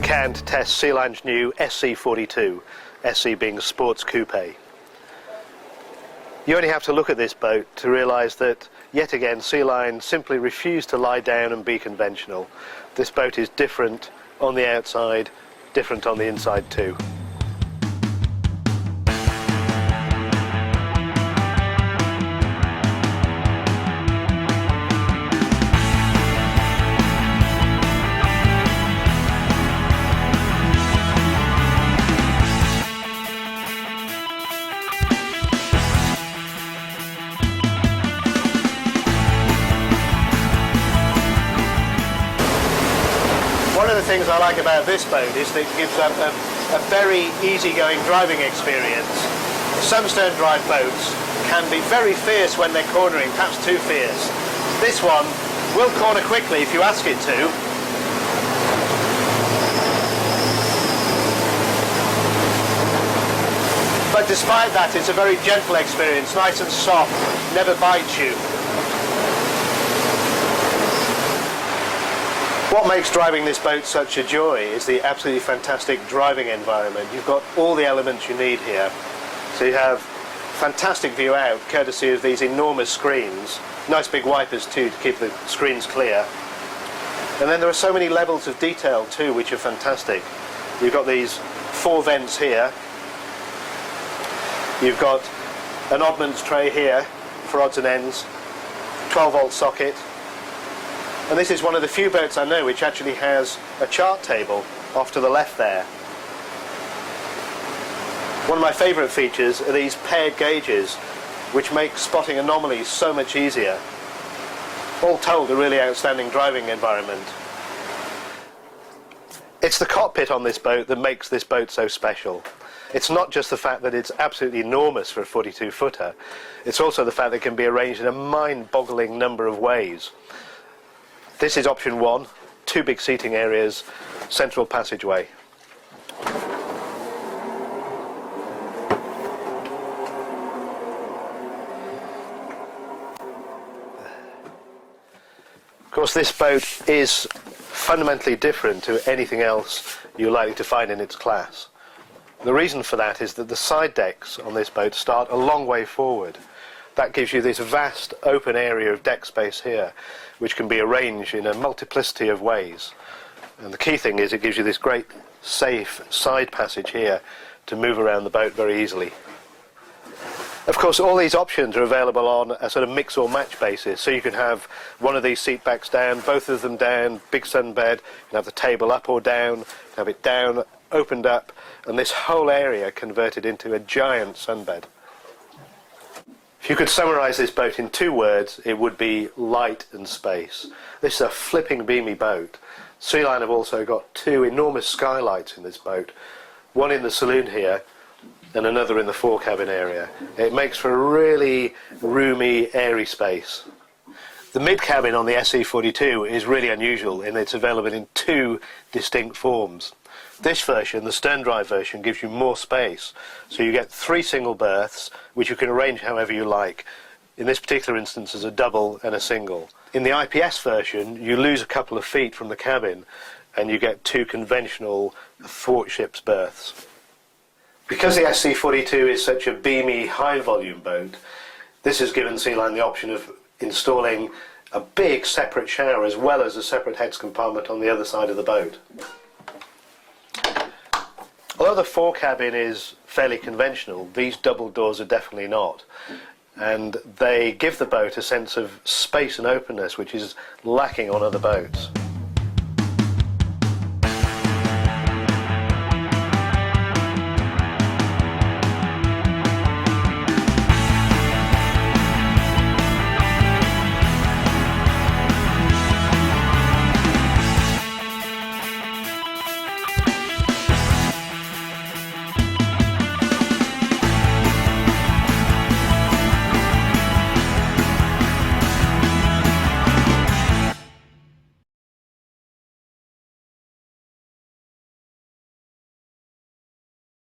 Cannes to test Sealine's new SC42, SC being a sports coupe. You only have to look at this boat to realise that, yet again, Sealine simply refused to lie down and be conventional. This boat is different on the outside, different on the inside too. One of the things I like about this boat is that it gives a very easygoing driving experience. Some stern drive boats can be very fierce when they're cornering, perhaps too fierce. This one will corner quickly if you ask it to. But despite that, it's a very gentle experience, nice and soft, never bites you. What makes driving this boat such a joy is the absolutely fantastic driving environment. You've got all the elements you need here. So you have fantastic view out, courtesy of these enormous screens. Nice big wipers too to keep the screens clear. And then there are so many levels of detail too, which are fantastic. You've got these 4 vents here. You've got an oddments tray here for odds and ends, 12-volt socket. And this is one of the few boats I know which actually has a chart table off to the left there. One of my favourite features are these paired gauges, which make spotting anomalies so much easier. All told, a really outstanding driving environment. It's the cockpit on this boat that makes this boat so special. It's not just the fact that it's absolutely enormous for a 42-footer, it's also the fact that it can be arranged in a mind-boggling number of ways. This is option 1, 2 big seating areas, central passageway. Of course, this boat is fundamentally different to anything else you're likely to find in its class. The reason for that is that the side decks on this boat start a long way forward. That gives you this vast open area of deck space here, which can be arranged in a multiplicity of ways. And the key thing is it gives you this great safe side passage here to move around the boat very easily. Of course, all these options are available on a sort of mix or match basis, so you can have one of these seat backs down, both of them down, big sunbed, you can have the table up or down, you can have it down, opened up, and this whole area converted into a giant sunbed. If you could summarise this boat in 2 words, it would be light and space. This is a flipping beamy boat. Sealine have also got 2 enormous skylights in this boat, one in the saloon here and another in the fore-cabin area. It makes for a really roomy, airy space. The mid-cabin on the SC42 is really unusual in that it's available in 2 distinct forms. This version, the stern drive version, gives you more space. So you get 3 single berths, which you can arrange however you like. In this particular instance, as a double and a single. In the IPS version, you lose a couple of feet from the cabin, and you get 2 conventional thwartships berths. Because the SC42 is such a beamy, high-volume boat, this has given Sealine the option of installing a big separate shower as well as a separate heads compartment on the other side of the boat. Although the fore-cabin is fairly conventional, these double doors are definitely not. And they give the boat a sense of space and openness which is lacking on other boats.